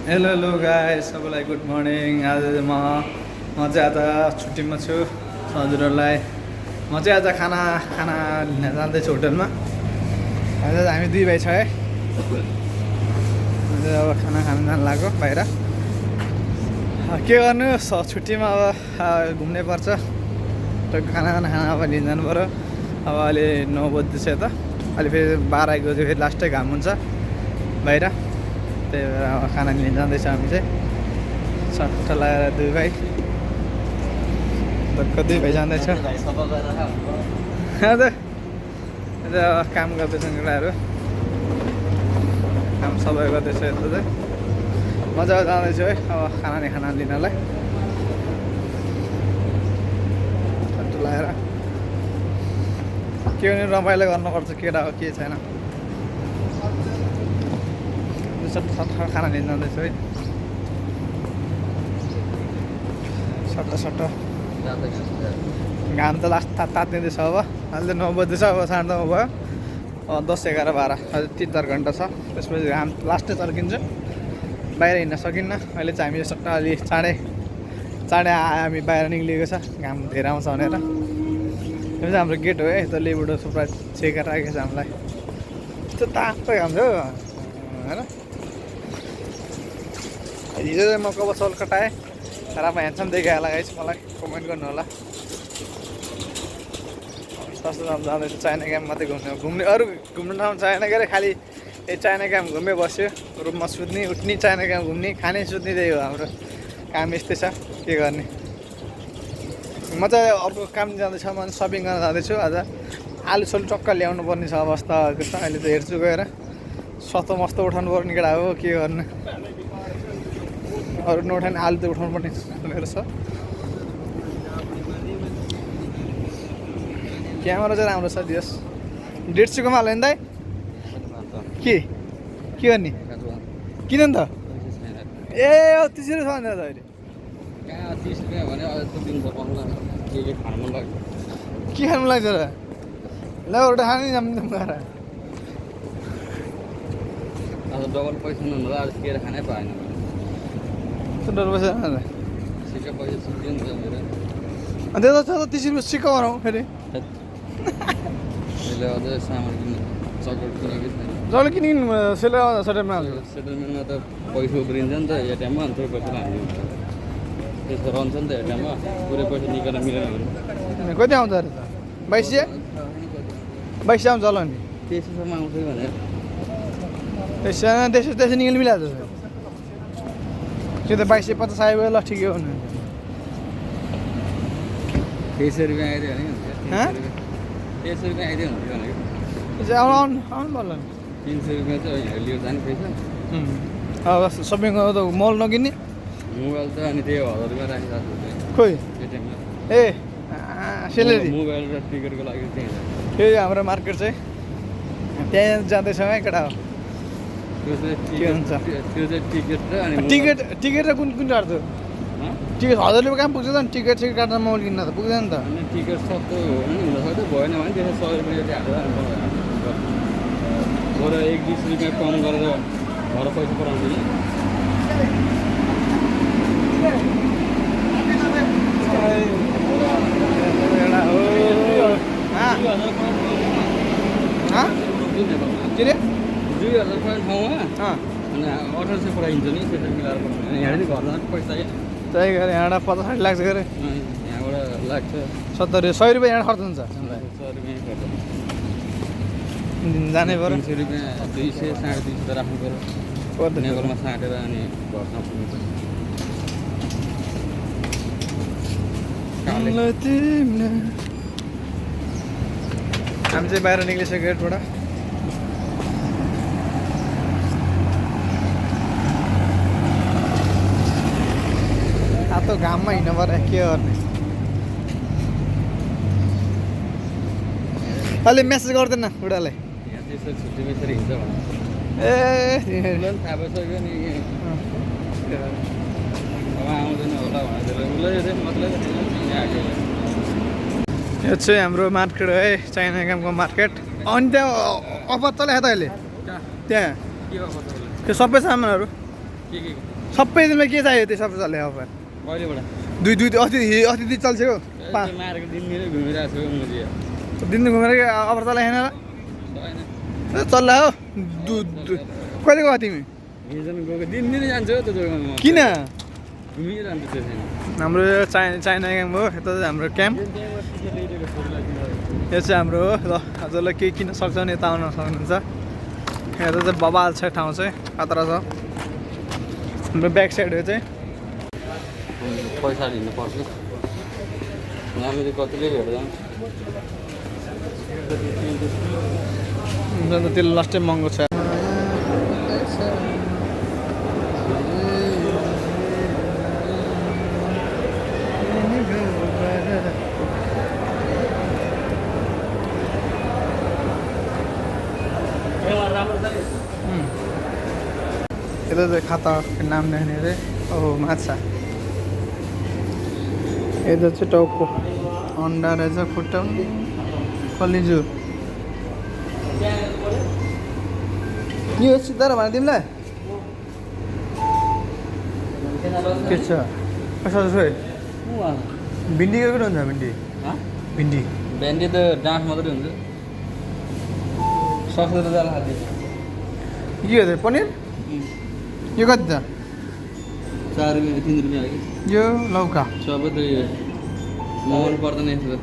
Hello guys, सबैलाई good morning. आज म चाहिँ आज छुट्टीमा छु। हजुरहरूलाई म चाहिँ आज खाना लिन जाँदैछु होटलमा। आज हामी दुई भाइ छ है। अब खाना खान जानु लाग्यो बाहिर। के गर्नु, छुट्टीमा अब घुम्नै पर्छ। खाना अब लिन जानु पऱ्यो। अब अहिले 9 बज्दैछ त, अहिले फेरि 12 1 बजे फेरि लास्टै घाम हुन्छ बाहिर। त्यही भएर अब खाना लिन जाँदैछ हामी चाहिँ। सट्ट लगाएर दुई भाइ दुई भाइ जाँदैछ। अब काम गर्दैछ केटाहरू, काम सबै गर्दैछ। यता चाहिँ मजाले जाँदैछु है अब खाना लिनलाई। सट्ट लगाएर के भने रमाइलो गर्नुपर्छ केटा हो, के छैन। सट्ट खाना लिन जाँदैछु है। सट्ट घाम त लास्ट तात्तिँदैछ। अब अहिले 9 बज्दैछ, अब 9:30 भयो। 10 11 12 अझै 3-4 घन्टा छ, त्यसपछि घाम लास्टै चर्किन्छ। बाहिर हिँड्न सकिन्न। अहिले चाहिँ हामी सट्ट अलि चाँडै हामी बाहिर निक्लिएको छ, घाम धेरै आउँछ भनेर। यो चाहिँ हाम्रो गेट हो है, त लेबुडो सुप्रा छेकेर राखेको छ हामीलाई। यस्तो तातो घाम छ होइन। हिजो चाहिँ म कब सल कटाएँ, तर अब ह्यान्डसम देखायो होला गाइस, मलाई कमेन्ट गर्नु होला। सस्तो दाम जाँदैछ, चाइना क्याम्प मात्रै घुम्ने अरू घुम्ने ठाउँ चाइना के अरे, खालि चाइना क्याम्प घुम्दै बस्यो। रुममा सुत्ने उठ्ने, चाइना क्याम्प घुम्ने, खाने सुत्ने, त्यही हो हाम्रो काम। यस्तै छ, के गर्ने। म चाहिँ अर्को काम जाँदैछ, म सपिङ गर्न जाँदैछु। आज आलु सालु टक्क ल्याउनु पर्ने छ अवस्था भएको छ। अहिले त हेर्छु गएर सस्तो मस्तो उठाउनु पर्ने केटा हो, के गर्ने। अरू नउठाउने आलु त उठाउनु पर्ने मेरो छ। क्यामेरा चाहिँ राम्रो छ दियोस्। 150 को हाल्यो नि दाइ। के गर्ने, किन नि त? ए 30 रुपियाँ छ नि त अहिले। 30 रुपियाँ भने के खानु मन लाग्छ? के खानु लाग्छ र? ल एउटा खानु नि जाम गएर। आज डबल पैसा नहुँदा आज के खानै पाएन। डर पैसा सिक्का पैसा सुकियो नि त मेरो। अनि त्यो त 30 रुपियाँ सिक्का बनाऊ फेरि। त्यसले अझै सामान किन्नु चकलेट किनेको छैन। जसले किन सेटलमा सेटलमेन्टमा त पैसा उब्रिन्छ नि त एटिएममा, अनि त्यो पैसा हाल्नु त्यसो रहन्छ नि त एटिएममा। पुरै पैसा निकाल्न मिलेन भने कति आउँछ अरे त? 22 आउँछ होला नि। त्यसोसम्म आउँछ भने त्यसो निकाल्नु मिलाएको छ। त्यो त 2250 आयो ल, ठिकै हो नि। 23 रुपियाँ आइदियो भने 23 रुपियाँ आइदियो हुन्थ्यो भनेको। आउनु पर्ला नि। 300 रुपियाँ चाहिँ यहाँ लियो जाने पैसा। अब सपिङ गर्नु त मल नकिन्ने। मोबाइल त अनि त्यही 1000 रुपियाँ राखिरहेको छु खोइ एटिएममा। ए सेलेरी मोबाइल र टिकटको लागि त्यही त्यही हाम्रो मार्केट चाहिँ त्यहाँ जाँदैछ है केटा हो। त्यो के हुन्छ? त्यो चाहिँ टिकट र अनि टिकट र कुन काट्छ? टिकट 1000 रुपियाँ कहाँ पुग्छ त? टिकट काट्न मोबाइल किन्न त पुग्दैन नि त। अनि टिकट सस्तो हुनसक्छ, भएन भने त्यसमा 100 रुपियाँ चाहिँ हालेर बरु 1-20 रुपियाँ कम गरेर घर पैसा पठाउँछु नि। के अरे 2000 रुपियाँ ठाउँमा अनि 1800 पठाइदिन्छ नि, त्यसरी मिलाएर पठाउँछ। यहाँ पनि घरमा पैसा त्यही गरेर यहाँबाट 50-60 लाग्छ गरे। यहाँबाट लाग्छ 70 100 रुपियाँ यहाँ खर्च हुन्छ। 100 रुपियाँ खर्च जानै पऱ्यो। 300 रुपियाँ 200 250 त राख्नु पऱ्यो। नेगलमा साटेर अनि घरमा पुग्नु पर्छ। हामी चाहिँ बाहिर निक्लिसक्यो गेटबाट। तातो घाममा हिँड्नु पर्यो, के गर्ने। अहिले मेसेज गर्दैन बुढाले। यहाँ चाहिँ यसो छुट्टीमा यसरी हिँड्छ भने ए थाहा भइसक्यो नि। अब आउँदैन होला भनेर उसलाई चाहिँ मतलब यो चाहिँ हाम्रो मार्केट हो है, चाइना क्याम्पको मार्केट। अनि त्यहाँ अफर चलाएको त अहिले त्यहाँ के हो त्यो सबै सामानहरू के सबै दिनमा के चाहियो त्यो सबै चल्यो अफर कहिलेबाट दुई दुई अस्ति अस्ति चल्छ्यो मारेको दिन मेरै घुमिरहेको छु म चाहिँ दिन घुमेर अफर चलाएन छैन चल्ला हो कहिले गयो तिमी हिजो गएको दिन दिनै जान्छु त्यो जग्गामा किन घुमिरहन्छु त्यो छैन हाम्रो चाइना क्याम्प हो यता चाहिँ हाम्रो क्याम्प यो चाहिँ हाम्रो हो ल हजुरलाई केही किन्न सक्छ भने यता आउन सक्नुहुन्छ यता चाहिँ बबाल छ ठाउँ चाहिँ खतरा छ हाम्रो ब्याक साइड हो चाहिँ पैसा लिनु पर्छ हामीले कतिले हेर्दा त्यसले लास्टै महँगो छ यता चाहिँ खाता नाम लेख्ने अरे ओहो माछा यता चाहिँ टाउको अन्डा रहेछ खुट्टा कलिजु यो सिधा भने तिमीलाई के छ पैसा छ भिन्डी के हुन्छ भिन्डी भिन्डी भेन्डी त डाँठ मात्रै हुन्छ सक्छ त जाला खाँदै के हो पनिर यो कति छ 4 रुपियाँ 3 रुपियाँ हो कि यो लौका सबै त यो मन पर्दैन यस्तो